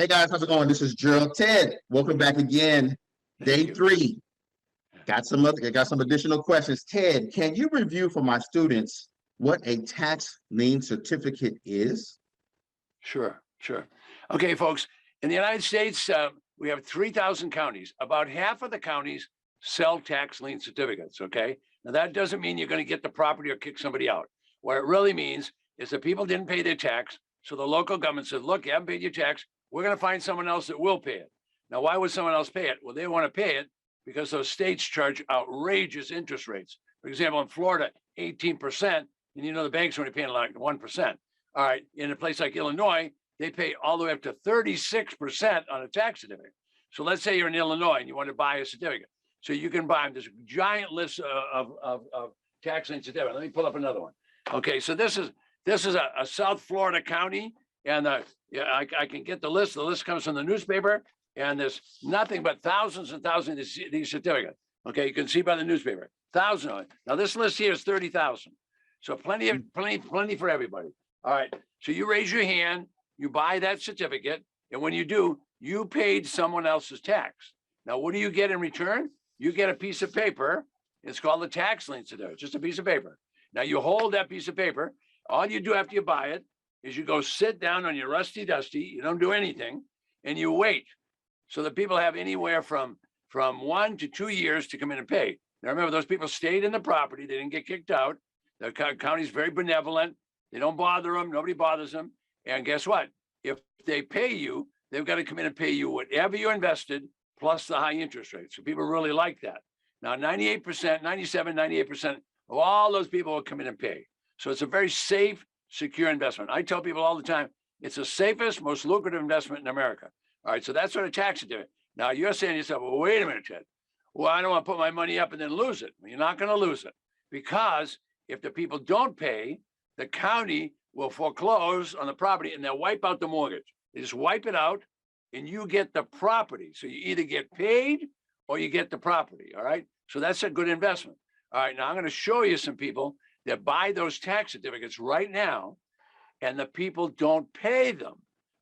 Hey guys, how's it going? This is Gerald Ted. Welcome back again. Day three. Got some additional questions. Ted, can you review for my students what a tax lien certificate is? Sure. Okay, folks, in the United States, we have 3,000 counties. About half of the counties sell tax lien certificates, okay? Now, that doesn't mean you're going to get the property or kick somebody out. What it really means is that people didn't pay their tax, so the local government said, look, you haven't paid your tax, we're going to find someone else that will pay it. Now, why would someone else pay it? Well, they want to pay it because those states charge outrageous interest rates. For example, in Florida, 18%, and you know the bank's only paying like 1%. All right, in a place like Illinois, they pay all the way up to 36% on a tax certificate. So let's say you're in Illinois and you want to buy a certificate. So you can buy this giant list of tax lien certificates. Let me pull up another one. Okay, so this is a South Florida county, and I can get the list. The list comes from the newspaper, and there's nothing but thousands and thousands of these certificates. Okay, you can see by the newspaper, thousands of it. Now this list here is 30,000, so plenty for everybody. All right, so you raise your hand, you buy that certificate, and when you do, you paid someone else's tax. Now, what do you get in return? You get a piece of paper. It's called a tax lien certificate, just a piece of paper. Now, you hold that piece of paper. All you do after you buy it is you go sit down on your rusty dusty. You don't do anything, and you wait. So the people have anywhere from 1 to 2 years to come in and pay. Now, remember, those people stayed in the property. They didn't get kicked out. The county's very benevolent. They don't bother them. Nobody bothers them. And guess what? If they pay you, they've got to come in and pay you whatever you invested plus the high interest rate. So people really like that. Now, 98%, 97, 98% of all those people will come in and pay. So it's a very safe, secure investment. I tell people all the time, it's the safest, most lucrative investment in America. All right, so that's what a tax certificate. Now, you're saying to yourself, well, wait a minute, Ted. Well, I don't want to put my money up and then lose it. Well, you're not going to lose it, because if the people don't pay, the county will foreclose on the property and they'll wipe out the mortgage. They just wipe it out and you get the property. So you either get paid or you get the property. All right. So that's a good investment. All right. Now I'm going to show you some people that buy those tax certificates right now, and the people don't pay them.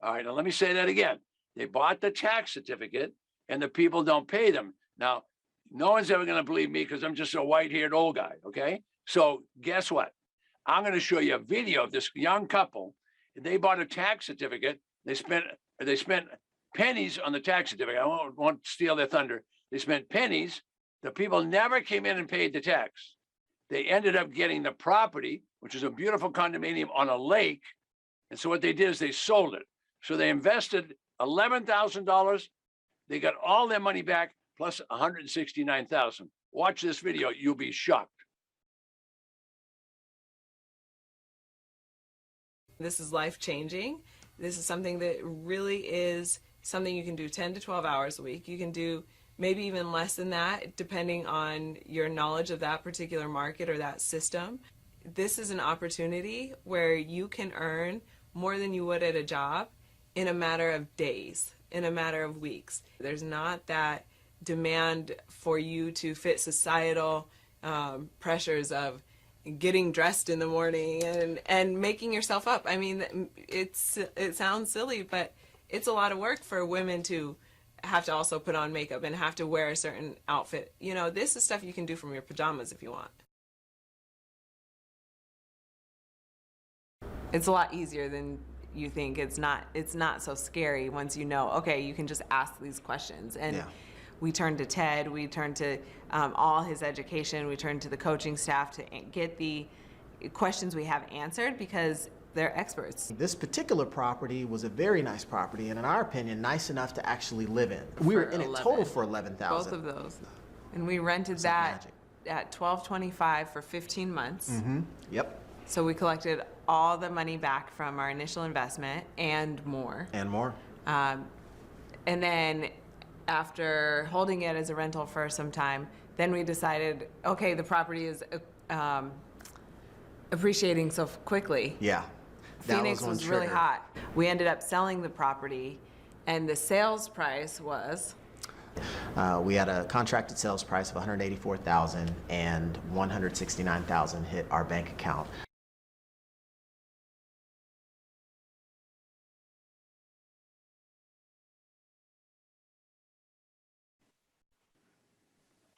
All right. Now let me say that again. They bought the tax certificate and the people don't pay them. Now, no one's ever going to believe me because I'm just a white-haired old guy. Okay. So guess what? I'm going to show you a video of this young couple. They bought a tax certificate. They spent pennies on the tax certificate. I won't steal their thunder. They spent pennies. The people never came in and paid the tax. They ended up getting the property, which is a beautiful condominium on a lake. And so what they did is they sold it. So they invested $11,000. They got all their money back plus $169,000. Watch this video. You'll be shocked. This is life-changing. This is something that really is something you can do 10 to 12 hours a week. You can do maybe even less than that, depending on your knowledge of that particular market or that system. This is an opportunity where you can earn more than you would at a job in a matter of days, in a matter of weeks. There's not that demand for you to fit societal pressures of getting dressed in the morning and making yourself up. I mean, it sounds silly, but it's a lot of work for women to have to also put on makeup and have to wear a certain outfit. You know, this is stuff you can do from your pajamas if you want. It's a lot easier than you think. It's not so scary once you know, okay, you can just ask these questions. And yeah. We turned to Ted, we turned to all his education, we turned to the coaching staff to get the questions we have answered because they're experts. This particular property was a very nice property, and in our opinion, nice enough to actually live in. We were in it total for $11,000. Both of those. And we rented that at $12.25 for 15 months. Mm-hmm. Yep. So we collected all the money back from our initial investment and more. And more. And then after holding it as a rental for some time, then we decided, okay, the property is appreciating so quickly. Yeah. Phoenix was really hot. We ended up selling the property, and the sales price was? We had a contracted sales price of $184,000, and $169,000 hit our bank account.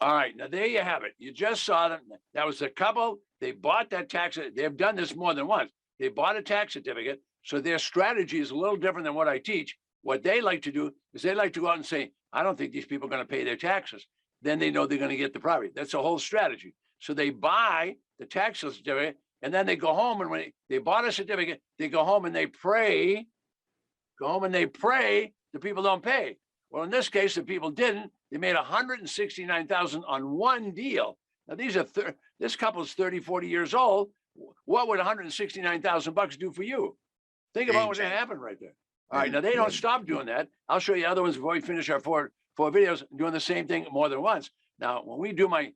All right, now there you have it. You just saw them. That was a couple. They bought that tax. They've done this more than once. They bought a tax certificate. So their strategy is a little different than what I teach. What they like to do is they like to go out and say, I don't think these people are going to pay their taxes. Then they know they're going to get the property. That's the whole strategy. So they buy the tax certificate and then they go home. And when they bought a certificate, they go home and they pray. Go home and they pray the people don't pay. Well, in this case, the people didn't. They made $169,000 on one deal. Now, this couple is 30, 40 years old. What would $169,000 do for you? Think about what's going to happen right there. All right, now they don't stop doing that. I'll show you other ones before we finish our four videos, doing the same thing more than once. Now, when we do my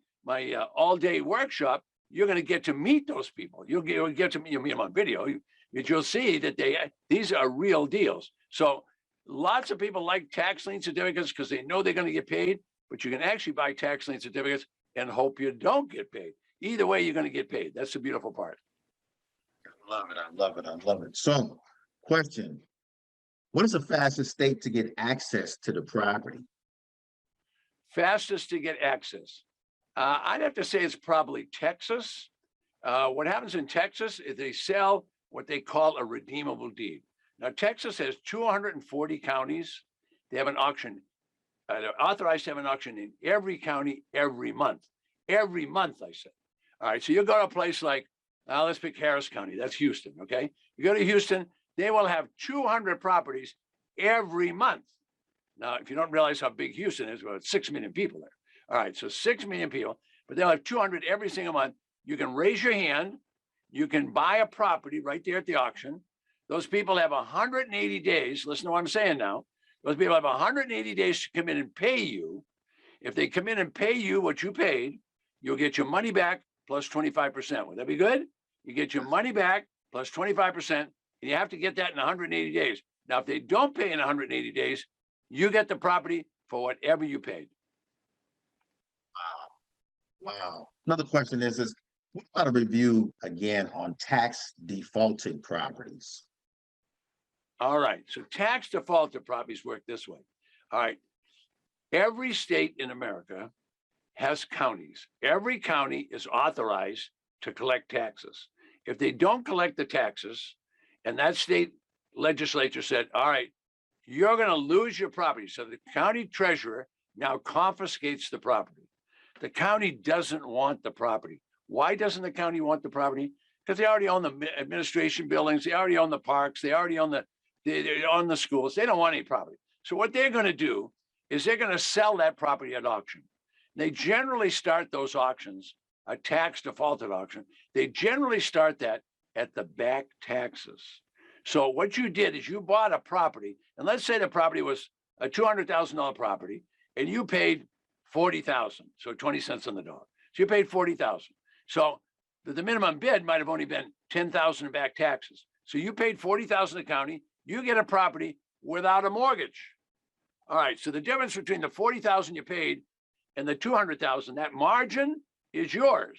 all-day workshop, you're going to get to meet those people. You'll get to meet them on video. You'll see that these are real deals. So lots of people like tax lien certificates because they know they're going to get paid, but you can actually buy tax lien certificates and hope you don't get paid. Either way, you're going to get paid. That's the beautiful part. I love it. I love it. I love it. So, question. What is the fastest state to get access to the property? Fastest to get access. I'd have to say it's probably Texas. What happens in Texas is they sell what they call a redeemable deed. Now, Texas has 240 counties. They have an auction. They're authorized to have an auction in every county every month. Every month, I said. All right, so you go to a place like, let's pick Harris County. That's Houston, okay? You go to Houston, they will have 200 properties every month. Now, if you don't realize how big Houston is, well, it's 6 million people there. All right, so 6 million people, but they'll have 200 every single month. You can raise your hand. You can buy a property right there at the auction. Those people have 180 days. Listen to what I'm saying now. Those people have 180 days to come in and pay you. If they come in and pay you what you paid, you'll get your money back plus 25%. Would that be good? You get your money back plus 25%, and you have to get that in 180 days. Now, if they don't pay in 180 days, you get the property for whatever you paid. Wow. Another question is what about a review again on tax defaulted properties? All right. So tax defaulted properties work this way. All right. Every state in America has counties. Every county is authorized to collect taxes. If they don't collect the taxes, and that state legislature said, all right, you're going to lose your property. So the county treasurer now confiscates the property. The county doesn't want the property. Why doesn't the county want the property? Because they already own the administration buildings. They already own the parks. They already own the schools. They don't want any property. So what they're going to do is they're going to sell that property at auction. They generally start those auctions, a tax defaulted auction. They generally start that at the back taxes. So what you did is you bought a property, and let's say the property was a $200,000 property, and you paid $40,000, so 20 cents on the dollar. So you paid $40,000. So the minimum bid might have only been $10,000 in back taxes. So you paid $40,000 to the county. You get a property without a mortgage. All right. So the difference between the $40,000 you paid and the $200,000, that margin is yours.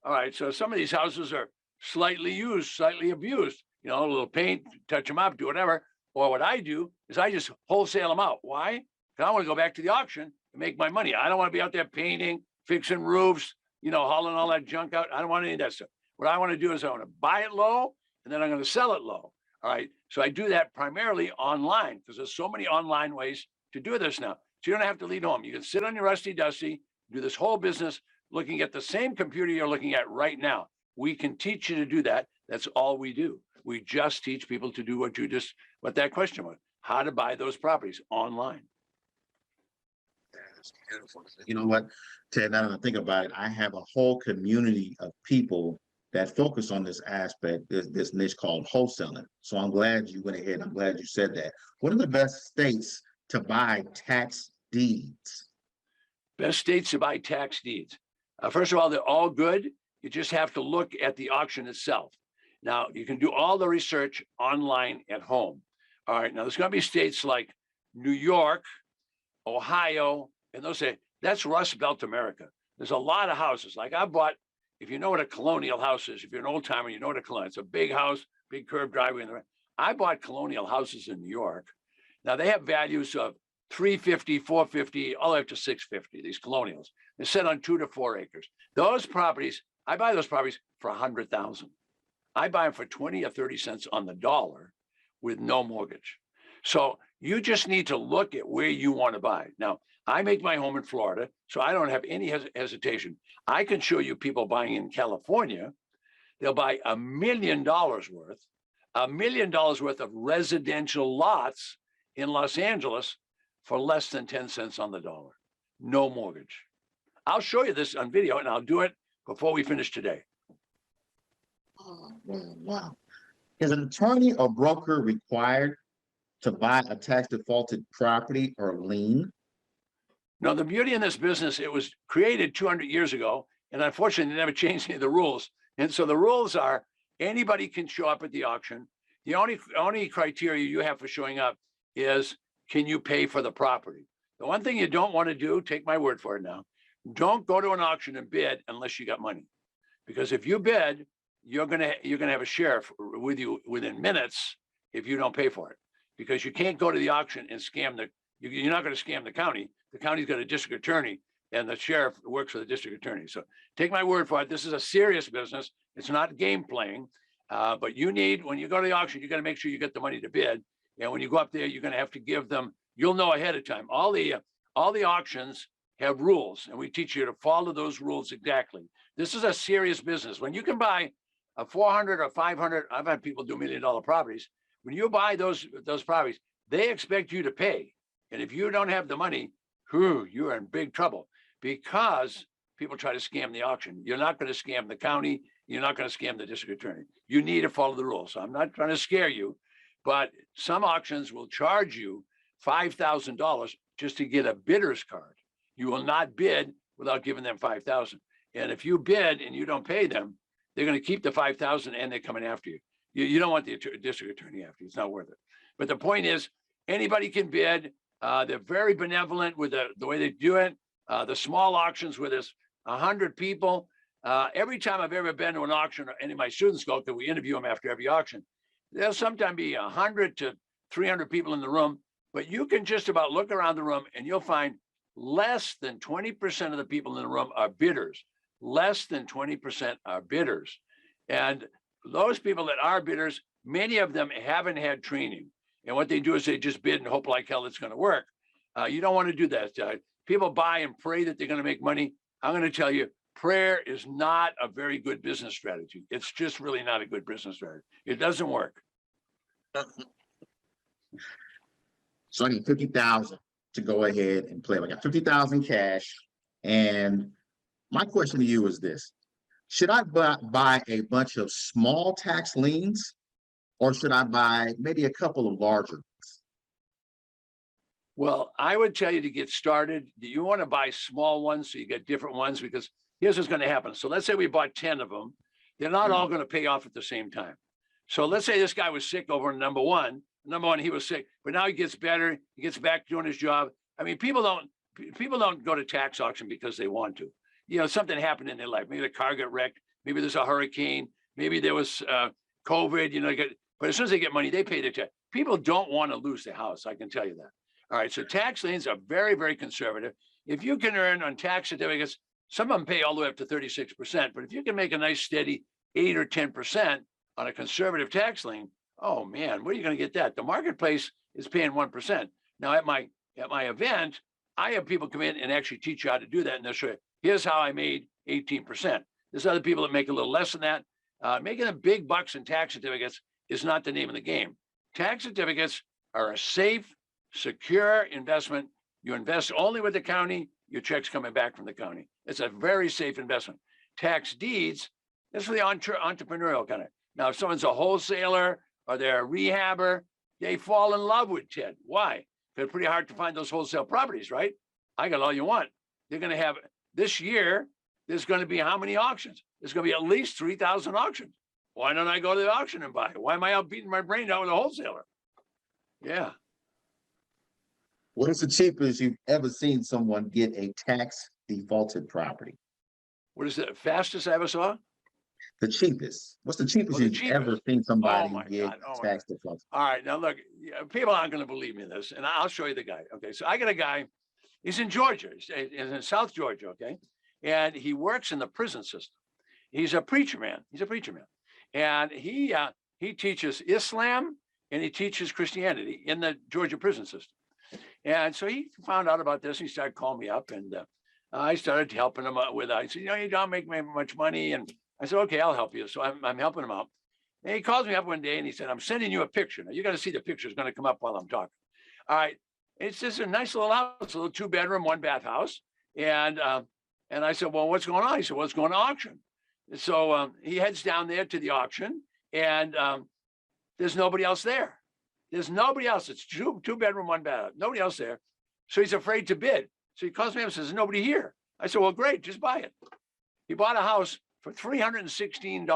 All right. So some of these houses are slightly used, slightly abused. You know, a little paint, touch them up, do whatever. Or what I do is I just wholesale them out. Why? Because I want to go back to the auction and make my money. I don't want to be out there painting, fixing roofs, you know, hauling all that junk out. I don't want any of that stuff. What I want to do is I want to buy it low, and then I'm going to sell it low. All right. So I do that primarily online because there's so many online ways to do this now. So you don't have to leave home. You can sit on your rusty dusty, do this whole business looking at the same computer you're looking at right now. We can teach you to do that. That's all we do. We just teach people to do what that question was, how to buy those properties online. That's beautiful. You know what, Ted, now that I think about it, I have a whole community of people that focus on this aspect, this niche called wholesaling. So I'm glad you went ahead. I'm glad you said that. What are the best states to buy tax deeds? Best states to buy tax deeds. First of all, they're all good. You just have to look at the auction itself. Now, you can do all the research online at home. All right, now there's going to be states like New York, Ohio, and they'll say, that's Rust Belt America. There's a lot of houses. Like I bought, if you know what a colonial house is, if you're an old timer, you know what a colonial, it's a big house, big curved driveway. I bought colonial houses in New York. Now they have values of 350, 450, all the way up to 650, these colonials. They're set on 2 to 4 acres. Those properties, I buy those properties for 100,000. I buy them for 20 or 30 cents on the dollar with no mortgage. So you just need to look at where you want to buy. Now, I make my home in Florida, so I don't have any hesitation. I can show you people buying in California. They'll buy $1 million worth, $1 million worth of residential lots in Los Angeles for less than 10 cents on the dollar. No mortgage. I'll show you this on video, and I'll do it before we finish today. Oh, wow. Is an attorney or broker required to buy a tax defaulted property or lien? Now, the beauty in this business, it was created 200 years ago, and unfortunately, they never changed any of the rules. And so the rules are anybody can show up at the auction. The only criteria you have for showing up is, can you pay for the property? The one thing you don't want to do, take my word for it now, don't go to an auction and bid unless you got money. Because if you bid, you're gonna have a sheriff with you within minutes if you don't pay for it. Because you can't go to the auction and scam you're not going to scam the county. The county's got a district attorney, and the sheriff works for the district attorney. So take my word for it. This is a serious business. It's not game playing. But you need, when you go to the auction, you got to make sure you get the money to bid. And when you go up there, you're going to have to give them, you'll know ahead of time. All the auctions have rules, and we teach you to follow those rules exactly. This is a serious business. When you can buy a 400 or 500, I've had people do $1 million properties. When you buy those properties, they expect you to pay. And if you don't have the money, you're in big trouble, because people try to scam the auction. You're not going to scam the county. You're not going to scam the district attorney. You need to follow the rules. So I'm not trying to scare you, but some auctions will charge you $5,000 just to get a bidder's card. You will not bid without giving them $5,000. And if you bid and you don't pay them, they're going to keep the $5,000 and they're coming after you. You don't want the district attorney after you. It's not worth it. But the point is, anybody can bid. They're very benevolent with the way they do it. The small auctions where there's 100 people. Every time I've ever been to an auction, or any of my students go, because we interview them after every auction, there'll sometimes be 100 to 300 people in the room, but you can just about look around the room and you'll find less than 20% of the people in the room are bidders. Less than 20% are bidders. And those people that are bidders, many of them haven't had training. And what they do is they just bid and hope like hell it's going to work. You don't want to do that. People buy and pray that they're going to make money. I'm going to tell you, prayer is not a very good business strategy. It's just really not a good business strategy. It doesn't work. So I need 50,000 to go ahead and play. I got 50,000 cash. And my question to you is this: should I buy a bunch of small tax liens, or should I buy maybe a couple of larger ones? Well, I would tell you to get started, you want to buy small ones so you get different ones, because here's what's going to happen. So let's say we bought 10 of them. They're not all going to pay off at the same time. So let's say this guy was sick over number one. Number one, he was sick, but now he gets better. He gets back doing his job. I mean, people don't go to tax auction because they want to. You know, something happened in their life. Maybe the car got wrecked. Maybe there's a hurricane. Maybe there was COVID. You know, but as soon as they get money, they pay their tax. People don't want to lose their house. I can tell you that. All right. So tax liens are very, very conservative. If you can earn on tax certificates, some of them pay all the way up to 36%. But if you can make a nice steady 8 or 10% on a conservative tax lien, oh man, where are you going to get that? The marketplace is paying 1%. Now at my event, I have people come in and actually teach you how to do that. And they'll show you, here's how I made 18%. There's other people that make a little less than that. Making the big bucks in tax certificates is not the name of the game. Tax certificates are a safe, secure investment. You invest only with the county, your check's coming back from the county. It's a very safe investment. Tax deeds, that's for the entrepreneurial kind of. Now, if someone's a wholesaler or they're a rehabber, they fall in love with TED. Why? Because it's pretty hard to find those wholesale properties, right? I got all you want. They're going to have, this year, there's going to be how many auctions? There's going to be at least 3,000 auctions. Why don't I go to the auction and buy? Why am I out beating my brain out with a wholesaler? Yeah. What is the cheapest you've ever seen someone get a tax defaulted property? What is the fastest I ever saw? The cheapest. What's the cheapest Well, the you've ever cheapest. seen somebody Oh my get God. Oh my tax God. default? All right. Now look, people aren't going to believe me in this, and I'll show you the guy. Okay. So I got a guy, he's in Georgia, he's in South Georgia. Okay. And he works in the prison system. He's a preacher man. He's a preacher man. And he teaches Islam and he teaches Christianity in the Georgia prison system. And so he found out about this. And he started calling me up, and I started helping him out with. I said, you don't make much money, and I said, okay, I'll help you. So I'm helping him out. And he calls me up one day and he said, I'm sending you a picture. Now you got to see the picture. It's going to come up while I'm talking. All right. It's just a nice little house, a little 2-bedroom, 1-bath house. And I said, well, what's going on? He said, well, it's going to auction. So he heads down there to the auction, and there's nobody else there. There's nobody else. It's 2-bedroom, 1-bath. Nobody else there. So he's afraid to bid. So he calls me up and says, there's nobody here. I said, well, great, just buy it. He bought a house for $316.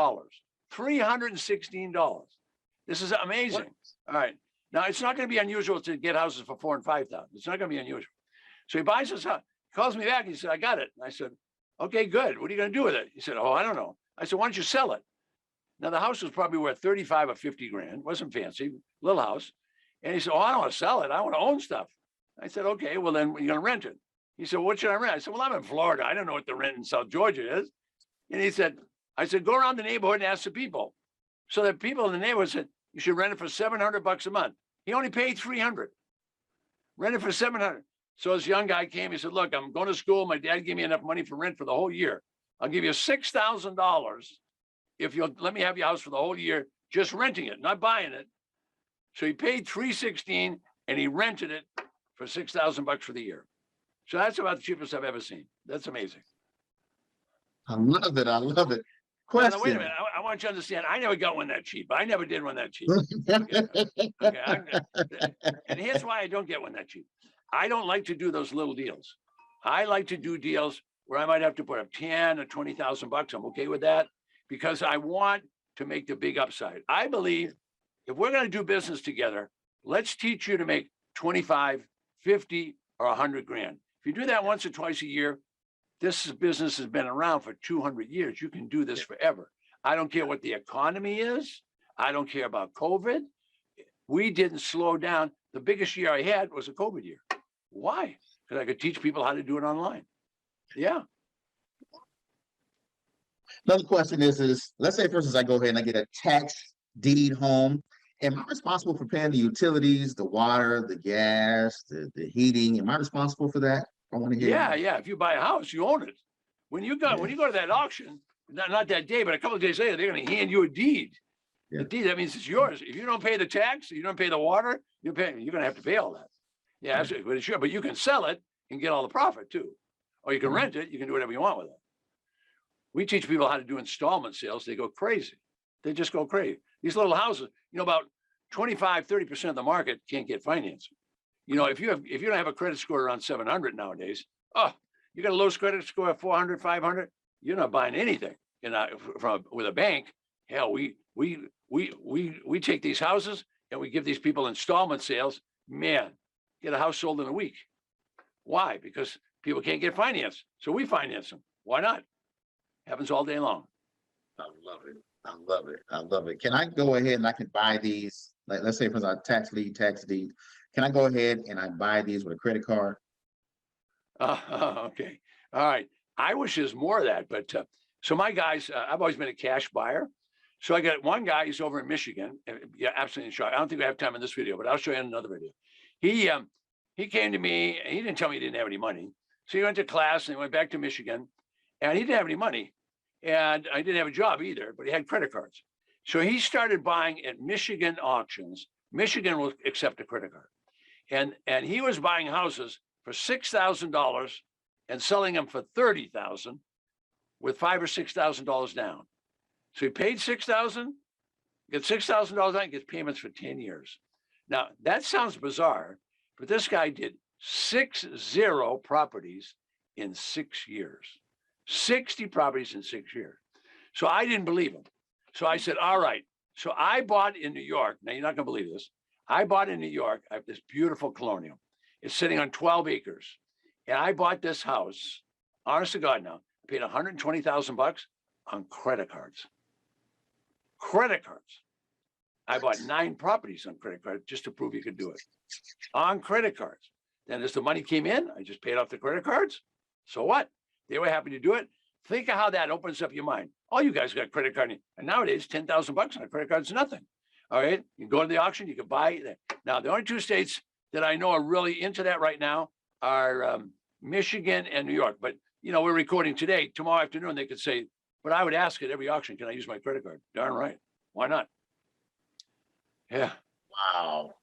$316. This is amazing. What? All right. Now it's not going to be unusual to get houses for $4,000 and $5,000. It's not going to be unusual. So he buys this house, calls me back. He said, I got it. And I said, okay, good. What are you going to do with it? He said, oh, I don't know. I said, why don't you sell it? Now the house was probably worth 35 or 50 grand. Wasn't fancy, little house. And he said, oh, I don't want to sell it. I want to own stuff. I said, okay, well then you're going to rent it. He said, what should I rent? I said, well, I'm in Florida. I don't know what the rent in South Georgia is. And he said, I said, go around the neighborhood and ask the people. So that people in the neighborhood said, you should rent it for $700 a month. He only paid $300. Rent it for $700. So this young guy came, he said, look, I'm going to school. My dad gave me enough money for rent for the whole year. I'll give you $6,000 if you'll let me have your house for the whole year, just renting it, not buying it. So he paid $316 and he rented it for $6,000 for the year. So that's about the cheapest I've ever seen. That's amazing. I love it. I love it. Now, Question. wait a minute. I want you to understand. I never got one that cheap. I never did one that cheap. Okay, and here's why I don't get one that cheap. I don't like to do those little deals. I like to do deals where I might have to put up 10 or 20,000 bucks. I'm okay with that because I want to make the big upside. I believe if we're going to do business together, let's teach you to make 25, 50, or 100 grand. If you do that once or twice a year, this business has been around for 200 years. You can do this forever. I don't care what the economy is. I don't care about COVID. We didn't slow down. The biggest year I had was a COVID year. Why? Because I could teach people how to do it online. Yeah. Another question is let's say, for instance, I go ahead and I get a tax deed home. Am I responsible for paying the utilities, the water, the gas, the heating? Am I responsible for that? I want to hear. Yeah. If you buy a house, you own it. When you go to that auction, not that day, but a couple of days later, they're going to hand you a deed. Yeah. The deed, that means it's yours. If you don't pay the tax, you don't pay the water, you're going to have to pay all that. Yeah, absolutely. But it's sure. But you can sell it and get all the profit too. Or you can rent it. You can do whatever you want with it. We teach people how to do installment sales. They go crazy. They just go crazy. These little houses, about 25, 30% of the market can't get financing. If you don't have a credit score around 700 nowadays, you got a low credit score of 400, 500, you're not buying anything. With a bank. Hell, we take these houses and we give these people installment sales. Man, get a house sold in a week. Why? Because people can't get financed. So we finance them. Why not? Happens all day long. I love it. I love it. I love it. Can I go ahead and I can buy these? Like, let's say for a tax deed. Can I go ahead and I buy these with a credit card? Okay. All right. I wish there's more of that, but so my guys, I've always been a cash buyer. So I got one guy, he's over in Michigan. Yeah, absolutely sure. I don't think we have time in this video, but I'll show you in another video. He came to me, and he didn't tell me he didn't have any money. So he went to class and he went back to Michigan, and he didn't have any money. And I didn't have a job either, but he had credit cards. So he started buying at Michigan auctions. Michigan will accept a credit card. And he was buying houses for $6,000 and selling them for $30,000 with $5,000 or $6,000 down. So he paid $6,000, gets $6,000 down, gets payments for 10 years. Now that sounds bizarre, but this guy did 60 properties in 6 years. 60 properties in 6 years. So I didn't believe him. So I said, all right. So I bought in New York. Now you're not going to believe this. I bought in New York. I have this beautiful colonial. It's sitting on 12 acres. And I bought this house, honest to God now, I paid $120,000. on credit cards. Credit cards. I bought 9 properties on credit card just to prove you could do it on credit cards. Then as the money came in, I just paid off the credit cards. So what? They were happy to do it. Think of how that opens up your mind. All you guys got credit card, and nowadays $10,000 on a credit card is nothing. All right, you go to the auction, you can buy that. Now, the only 2 states that I know are really into that right now are Michigan and New York. But we're recording today. Tomorrow afternoon, they could say, but I would ask at every auction, can I use my credit card? Darn right. Why not? Yeah. Wow,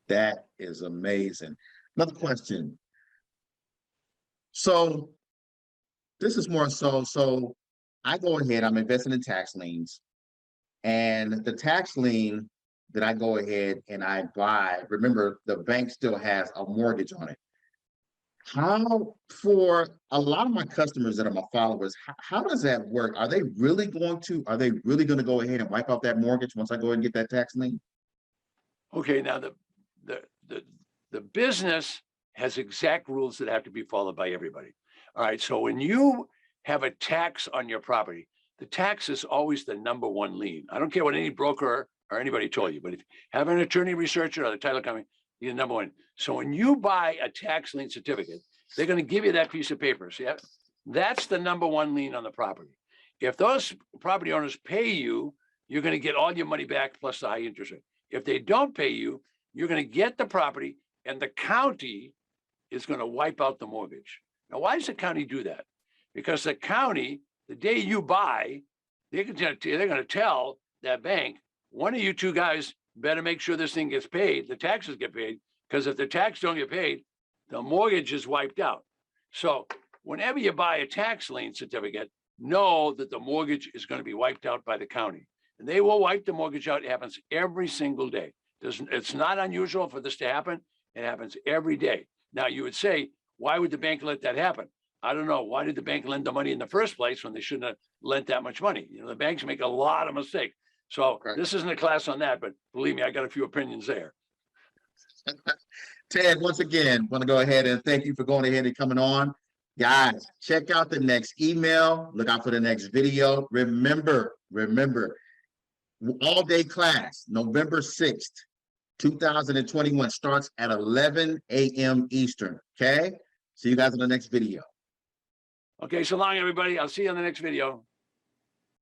that is amazing. Another question. So this is more so I go ahead, I'm investing in tax liens, and the tax lien that I go ahead and I buy, remember, the bank still has a mortgage on it. How, for a lot of my customers that are my followers, how does that work? Are they really going to go ahead and wipe out that mortgage once I go ahead and get that tax lien? Okay, now the business has exact rules that have to be followed by everybody. All right, so when you have a tax on your property, the tax is always the #1 lien. I don't care what any broker or anybody told you, but if you have an attorney researcher or the title company, you're #1. So when you buy a tax lien certificate, they're going to give you that piece of paper. See, that's the #1 lien on the property. If those property owners pay you, you're going to get all your money back plus the high interest rate. If they don't pay you, you're going to get the property and the county is going to wipe out the mortgage. Now, why does the county do that? Because the county, the day you buy, they're going to tell that bank, one of you 2 guys better make sure this thing gets paid, the taxes get paid, because if the tax don't get paid, the mortgage is wiped out. So whenever you buy a tax lien certificate, know that the mortgage is going to be wiped out by the county. And they will wipe the mortgage out. It happens every single day. It's not unusual for this to happen. It happens every day. Now, you would say, why would the bank let that happen? I don't know. Why did the bank lend the money in the first place when they shouldn't have lent that much money? The banks make a lot of mistakes. So This isn't a class on that, but believe me, I got a few opinions there. Ted, once again, want to go ahead and thank you for going ahead and coming on. Guys, check out the next email. Look out for the next video. Remember, all-day class, November 6th, 2021, starts at 11 a.m. Eastern, okay? See you guys in the next video. Okay, so long, everybody. I'll see you on the next video.